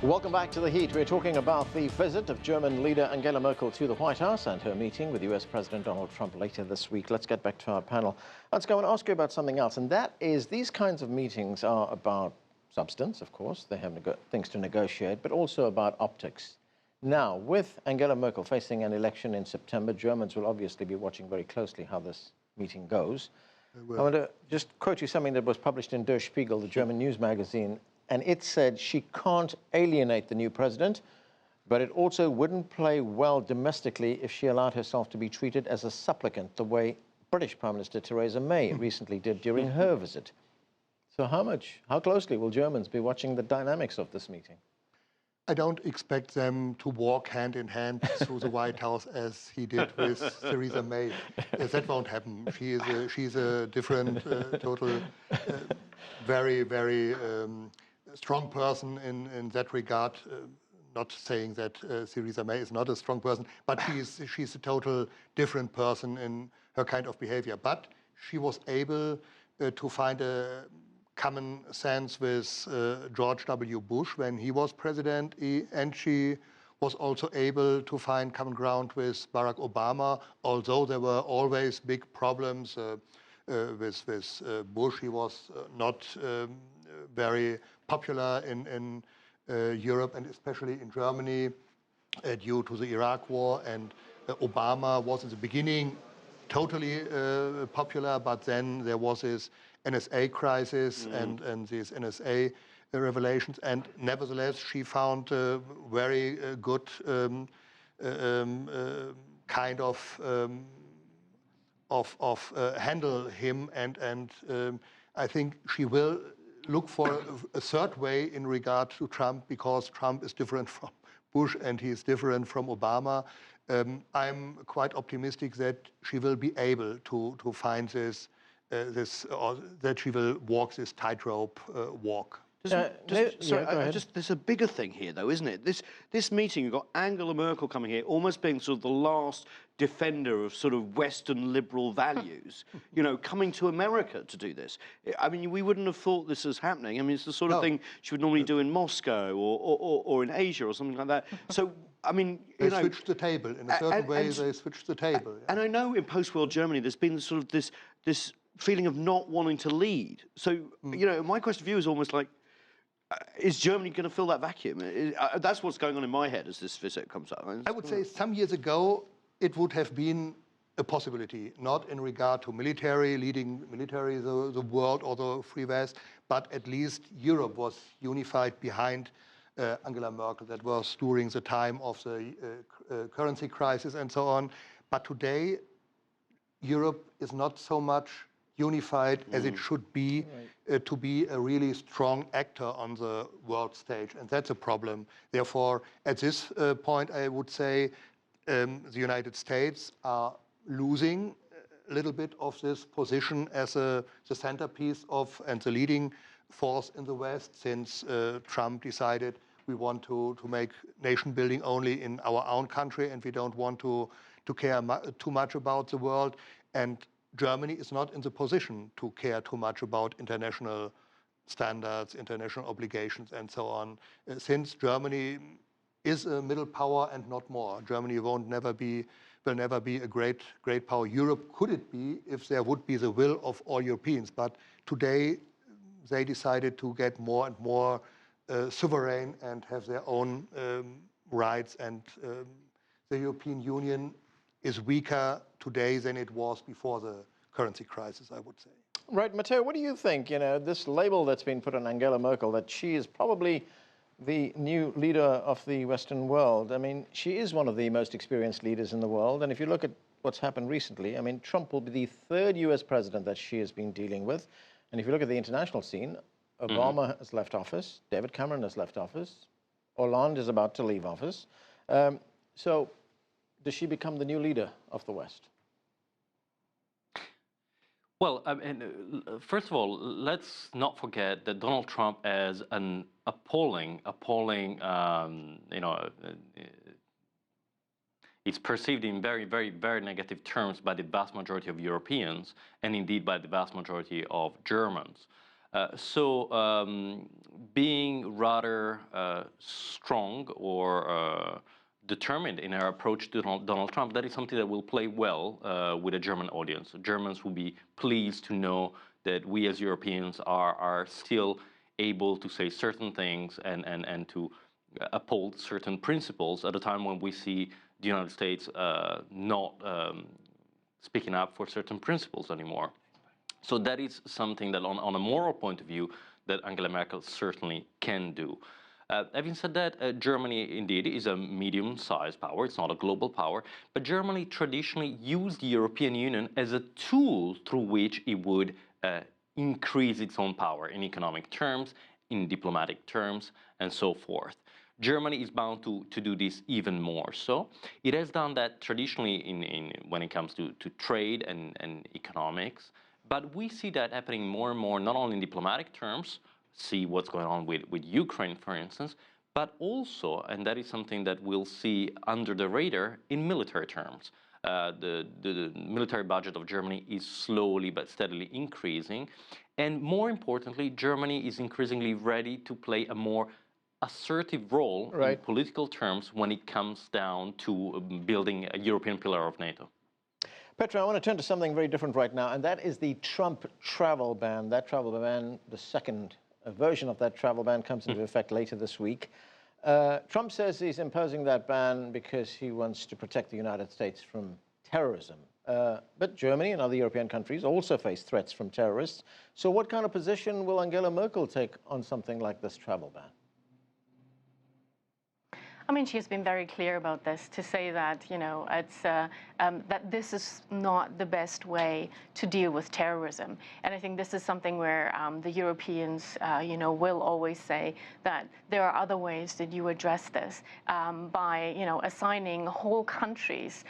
Welcome back to The Heat. We're talking about the visit of German leader Angela Merkel to the White House and her meeting with US President Donald Trump later this week. Let's get back to our panel. Let's go and ask you about something else, and that is these kinds of meetings are about substance, of course. They have things to negotiate, but also about optics. Now, with Angela Merkel facing an election in September, Germans will obviously be watching very closely how this meeting goes. I want to just quote you something that was published in Der Spiegel, the German news magazine, and it said she can't alienate the new president, but it also wouldn't play well domestically if she allowed herself to be treated as a supplicant, the way British Prime Minister Theresa May recently did during her visit. So how closely will Germans be watching the dynamics of this meeting? I don't expect them to walk hand in hand through the White House as he did with Theresa May. That won't happen. She's a different, very, very strong person in that regard. Not saying that Theresa May is not a strong person, but she's a total different person in her kind of behavior. But she was able to find a common sense with George W. Bush when he was president, and she was also able to find common ground with Barack Obama, although there were always big problems with Bush. He was not very popular in Europe and especially in Germany due to the Iraq War, and Obama was in the beginning totally popular, but then there was this NSA crisis and these NSA revelations, and nevertheless she found a very good kind of handle him, and I think she will look for a third way in regard to Trump, because Trump is different from Bush and he's different from Obama. I'm quite optimistic that she will be able to find or that she will walk this tightrope walk. There's a bigger thing here, though, isn't it? This meeting, you've got Angela Merkel coming here, almost being sort of the last defender of sort of Western liberal values, coming to America to do this. I mean, we wouldn't have thought this was happening. I mean, it's the sort of thing she would normally do in Moscow or in Asia or something like that. So, I mean, they switched the table in a certain way. They switched the table. And I know in post-war Germany, there's been sort of this feeling of not wanting to lead. So, my question for you is almost like, is Germany going to fill that vacuum? That's what's going on in my head as this visit comes up. I would say some years ago, it would have been a possibility, not in regard to leading military, the world or the Free West, but at least Europe was unified behind Angela Merkel. That was during the time of the currency crisis and so on. But today, Europe is not so much unified as it should be to be a really strong actor on the world stage, and that's a problem. Therefore, at this point, I would say the United States are losing a little bit of this position as the centerpiece and the leading force in the West, since Trump decided we want to make nation building only in our own country, and we don't want to care too much about the world. And Germany is not in the position to care too much about international standards, international obligations, and so on. Since Germany is a middle power and not more, Germany will never be a great power. Europe could it be if there would be the will of all Europeans, but today they decided to get more and more sovereign and have their own rights, and the European Union is weaker today than it was before the currency crisis, I would say. Right, Matteo, what do you think? This label that's been put on Angela Merkel, that she is probably the new leader of the Western world. I mean, she is one of the most experienced leaders in the world. And if you look at what's happened recently, I mean, Trump will be the third US president that she has been dealing with. And if you look at the international scene, Obama has left office, David Cameron has left office, Hollande is about to leave office. So does she become the new leader of the West? Well, first of all, let's not forget that Donald Trump is an appalling, it's perceived in very, very, very negative terms by the vast majority of Europeans, and indeed by the vast majority of Germans. Being rather strong or determined in our approach to Donald Trump, that is something that will play well with a German audience. Germans will be pleased to know that we as Europeans are still able to say certain things and to uphold certain principles at a time when we see the United States not speaking up for certain principles anymore. So that is something that on a moral point of view that Angela Merkel certainly can do. Having said that, Germany indeed is a medium-sized power. It's not a global power, but Germany traditionally used the European Union as a tool through which it would increase its own power in economic terms, in diplomatic terms, and so forth. Germany is bound to do this even more so. It has done that traditionally when it comes to trade and economics, but we see that happening more and more, not only in diplomatic terms, see what's going on with Ukraine, for instance, but also, and that is something that we'll see under the radar, in military terms. The military budget of Germany is slowly but steadily increasing. And more importantly, Germany is increasingly ready to play a more assertive role in political terms when it comes down to building a European pillar of NATO. Petra, I want to turn to something very different right now, and that is the Trump travel ban. That travel ban, the second version of that travel ban, comes into effect later this week. Trump says he's imposing that ban because he wants to protect the United States from terrorism. But Germany and other European countries also face threats from terrorists. So what kind of position will Angela Merkel take on something like this travel ban? I mean, she's been very clear about this, to say that, you know, it's that this is not the best way to deal with terrorism. And I think this is something where the Europeans, you know, will always say that there are other ways that you address this by, you know, assigning whole countries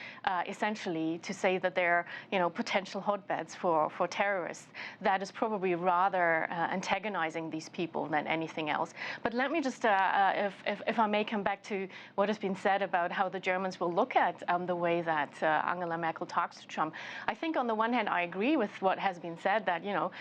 essentially to say that they're, you know, potential hotbeds for terrorists. That is probably rather antagonizing these people than anything else. But let me just, if I may come back to what has been said about how the Germans will look at the way that Angela Merkel talks to Trump. I think on the one hand, I agree with what has been said, that, you know,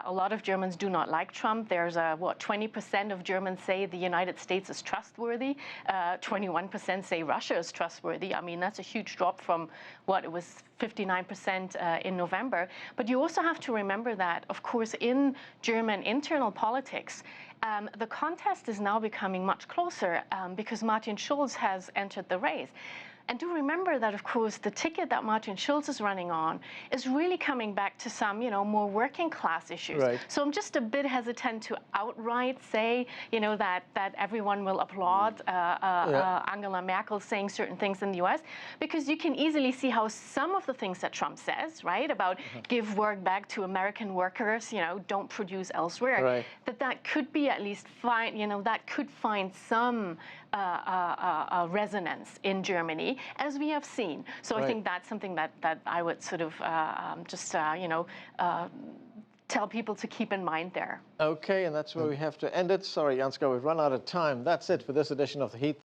a lot of Germans do not like Trump. There's what, 20% of Germans say the United States is trustworthy. 21% say Russia is trustworthy. I mean, that's a huge drop from what it was 59% in November. But you also have to remember that, of course, in German internal politics, the contest is now becoming much closer because Martin Schulz has entered the race. And do remember that, of course, the ticket that Martin Schulz is running on is really coming back to some, you know, more working class issues. Right. So I'm just a bit hesitant to outright say, you know, that everyone will applaud Angela Merkel saying certain things in the US, because you can easily see how some of the things that Trump says, right, about give work back to American workers, you know, don't produce elsewhere, that could be at least you know, that could find some resonance in Germany, as we have seen. So I think that's something that I would sort of you know, tell people to keep in mind there. Okay, and that's where we have to end it. Sorry, Ansgar, we've run out of time. That's it for this edition of The Heat.